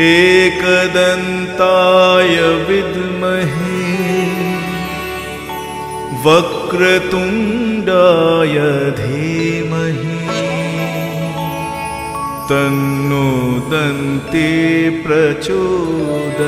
एकदन्ताय विद्महे वक्रतुण्डाय धीमहि तन्नो दन्ती प्रचोदयात्।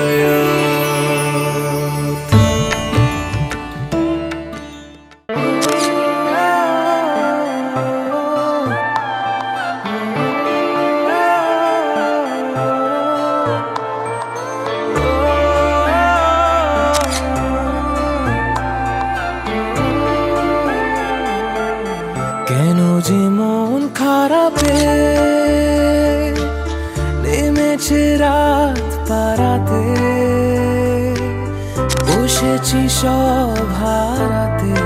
কেন যে মন খারাপে নেমেছে রাত পারাতে, বসেছি সব হারাতে,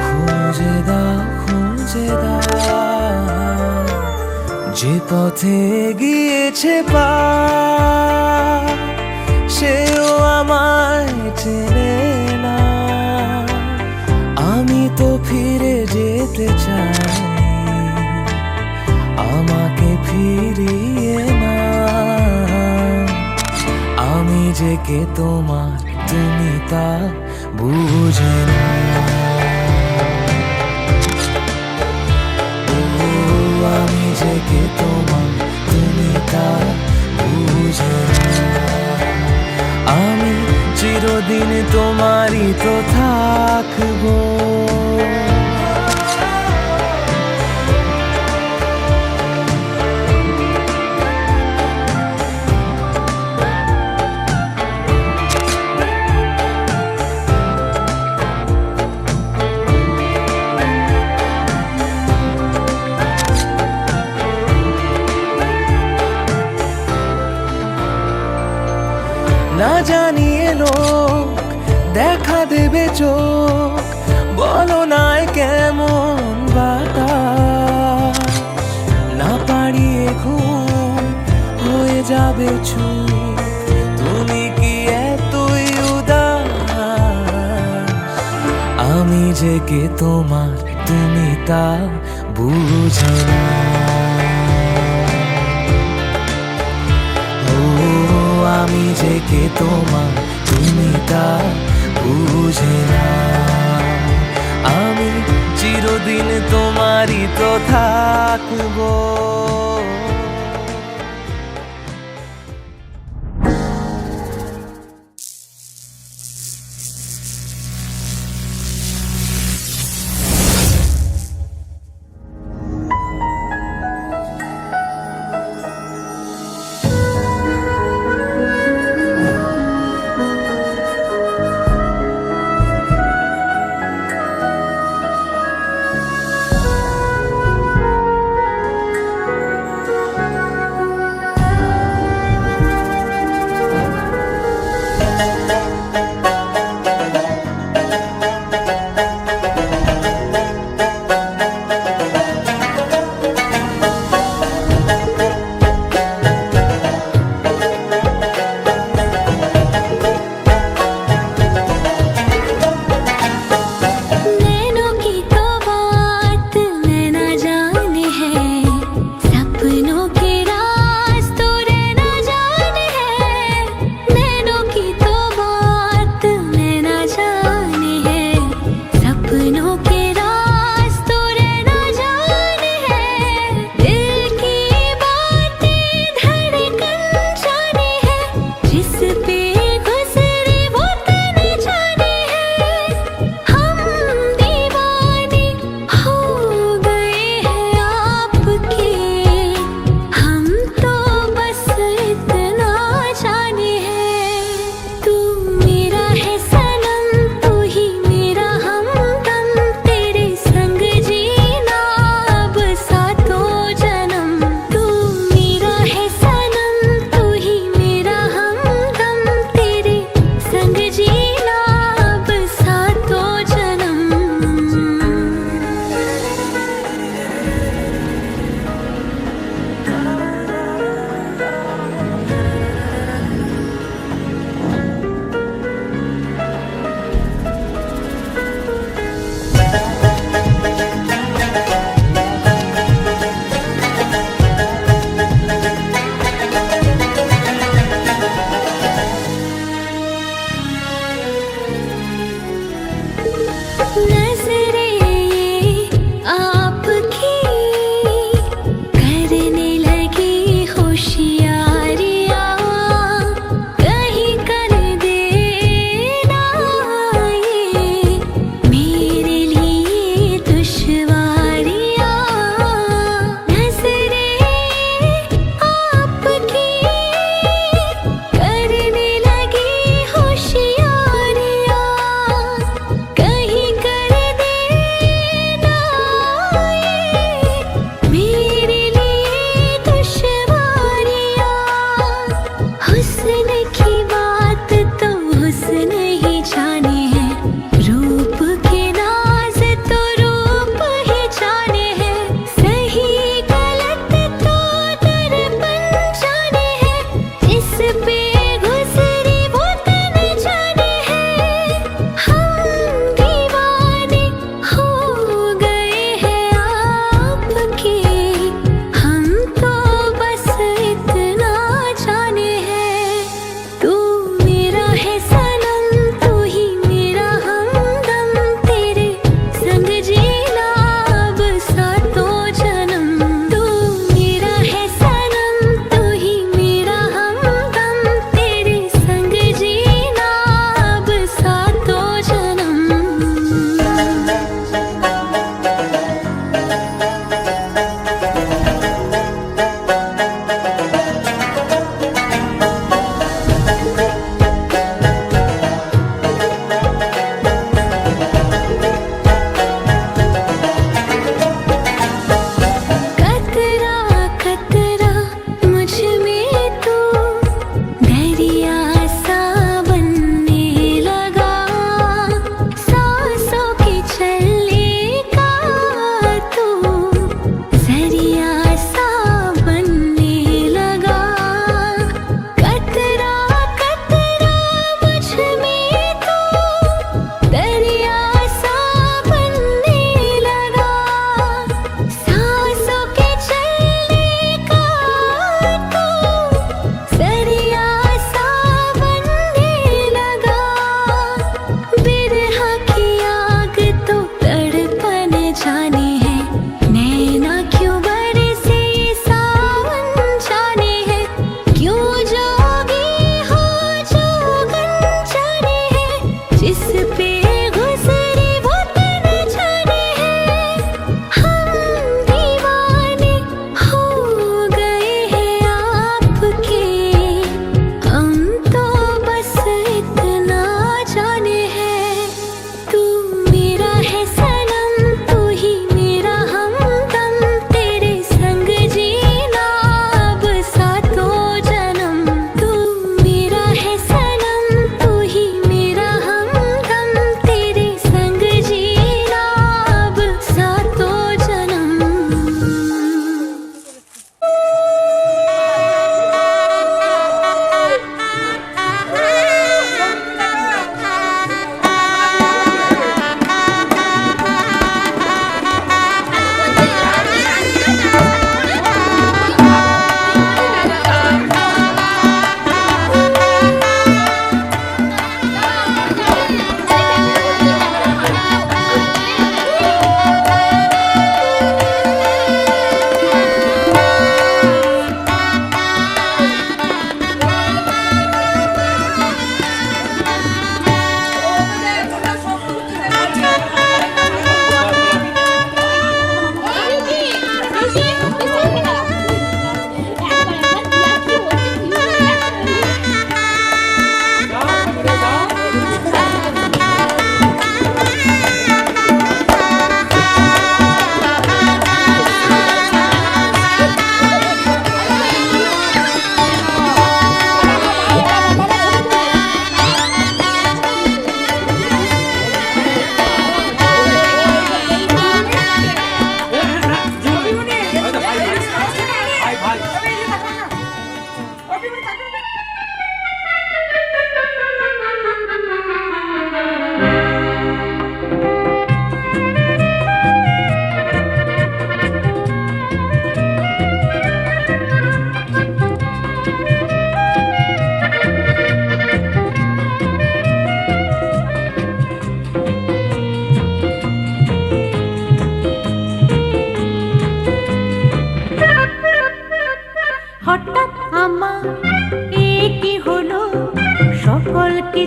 খুঁজে দাও খুঁজে দাও যে পথে গিয়েছে পা, সেও আমায় চেনে না। আমি তো ফিরে যেতে চাই, আমাকে ফিরিয়ে না। আমি যে কে তোমার, তুমি তা বুঝে না। ও আমি যে কে তোমার, তুমি তা বুঝে না। আমি চিরদিন তোমারই তো থাকবো। না জানিয়ে লোক দেখা দেবে চোখ, বলো নাই কেমন বাতাস। না পারিয়ে ঘুম হয়ে যাবে চুপ, তুমি কি এতই উদাস। আমি যে কে তোমার, তুমি তা বুঝো না। আমি যে কে তোমার, তুমি তা বুঝে না। আমি চিরদিন তোমারই তো থাকবো।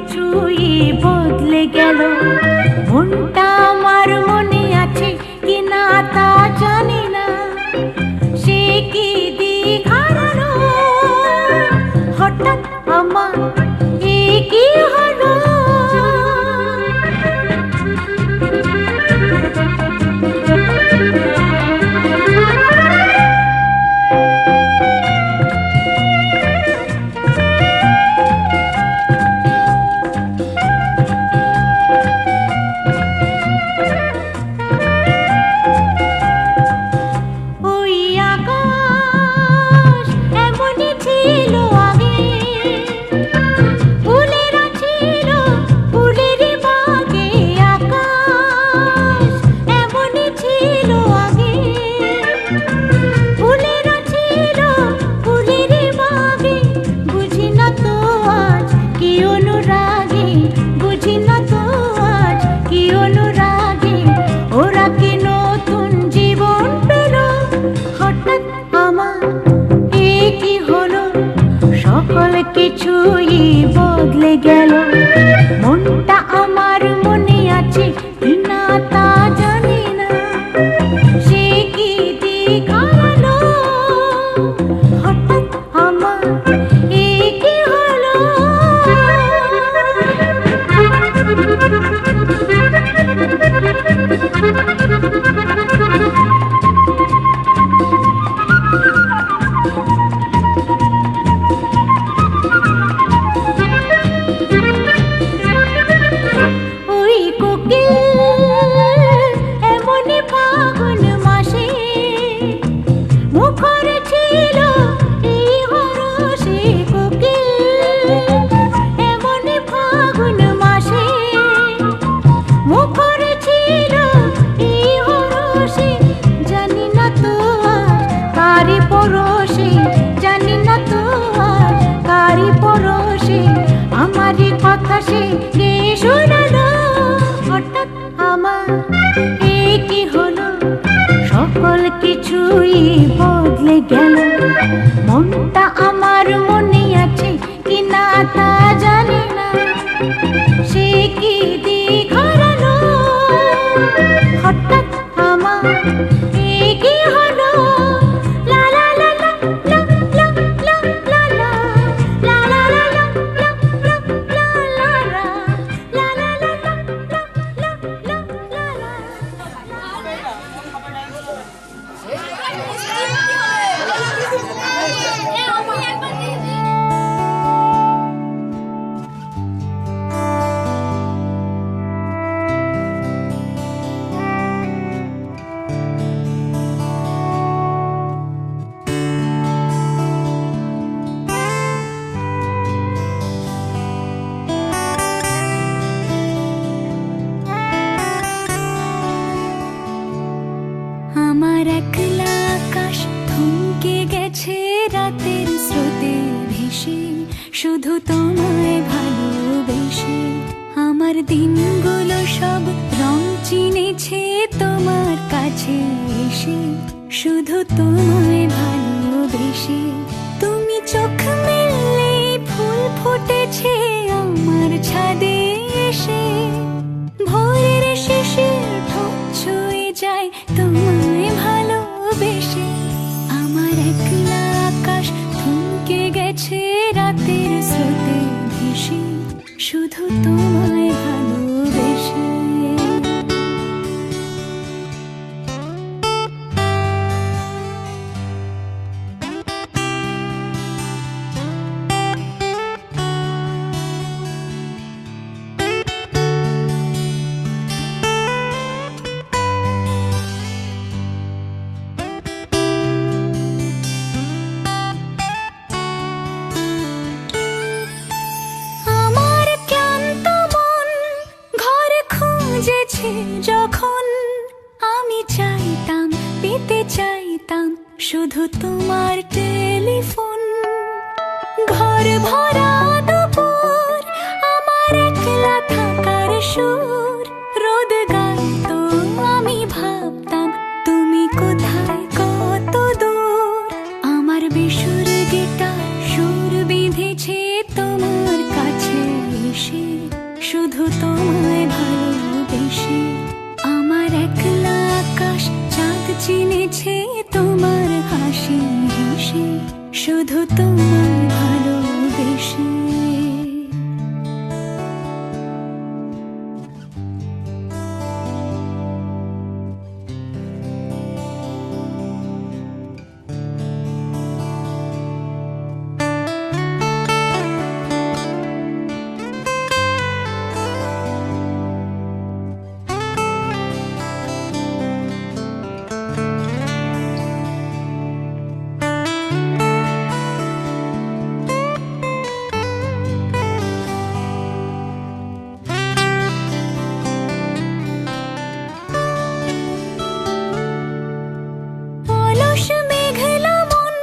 কিছুই বদলে গেল। মনটা আমার মনে আছে কিনা তা জানি না, সে কি দিক হারালো, হঠাৎ আমার এ কি হলো। কিছুই বদলে গেল। মনটা আমার মনে আছে কিনা তা জানি না, সে কি দিক হারালো, হঠাৎ আমার এ কি হলো। আমারই কথা সে কে শোনালো, হঠাৎ আমার এ কি হলো। সকল কিছুই বদলে গেল। মনটা আমার মনে আছে কিনা তা জানি না, সে কি দিক হারালো, হঠাৎ আমার এ কি হলো। আমার একলা আকাশ থমকে গেছে রাতের স্রোতে ভেসে, শুধু তোমায় ভালোবেসে। আমার দিনগুলো সব রং চিনেছে তোমার কাছে এসে, শুধু তোমায় ভালোবেসে। তুমি চোখ মেললে ফুল ফুটেছে আমার ছাদে এসে, ভোরের শেষের ঠোঁট ছুঁয়ে যায় তোমায় ভালোবেসে। আমার একলা আকাশ থমকে গেছে রাতের স্রোতে ভেসে, শুধু তোমায় ভালোবেসে। যখন আমি চাইতাম পেতে চাইতাম শুধু তোমার টেলিফোন, ঘর ভরা দুপুর আমার একলা থাকার সুর, রোদ গাইতো আমি ভাবতাম তুমি কোথায় কত দূর। আমার বেসুর গিটার সুর বিঁধেছে তোমার কাছে এসে, শুধু তোমায় ভালোবেসে। অলস মেঘলা মন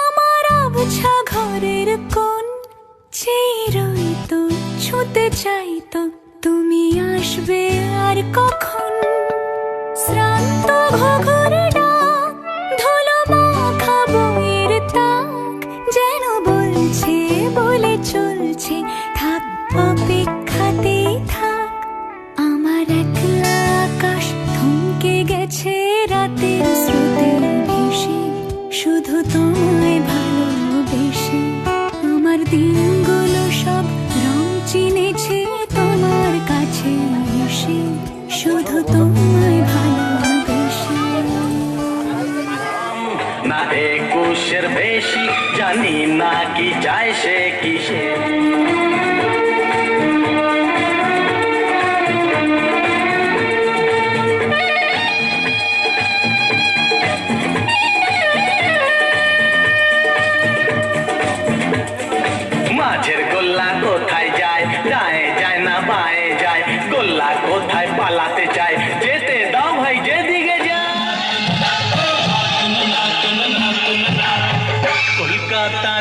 আমার আবছা ঘরের কোণ, চেয়ে রইতো ছুঁতে চাইতো তুমি আসবে আর কখন। শ্রান্ত ঘঘর ডাক, ধুলো মাখা বইয়ের তাক, যেন বলছে বলে চলছে থাক অপেক্ষাতেই থাক। আমার একলা আকাশ থমকে গেছে রাতের স্রোতে ভেসে, শুধু তোমায় ভালোবেসে। আমার দিনগুলো সব রং চিনেছে তোমার কাছে এসে, শুধু তোমায় ভালোবেসে। না একুশের বেশি জানি না কি চায় সে কিসে। মাঝের গোল্লা কোথায় যায়, ডায়ে যায় না বায়ে যায়, গোল্লা কোথায় পালাতে চায়, যেতে দাও ভাই যেদিকে যায়। কলকাতা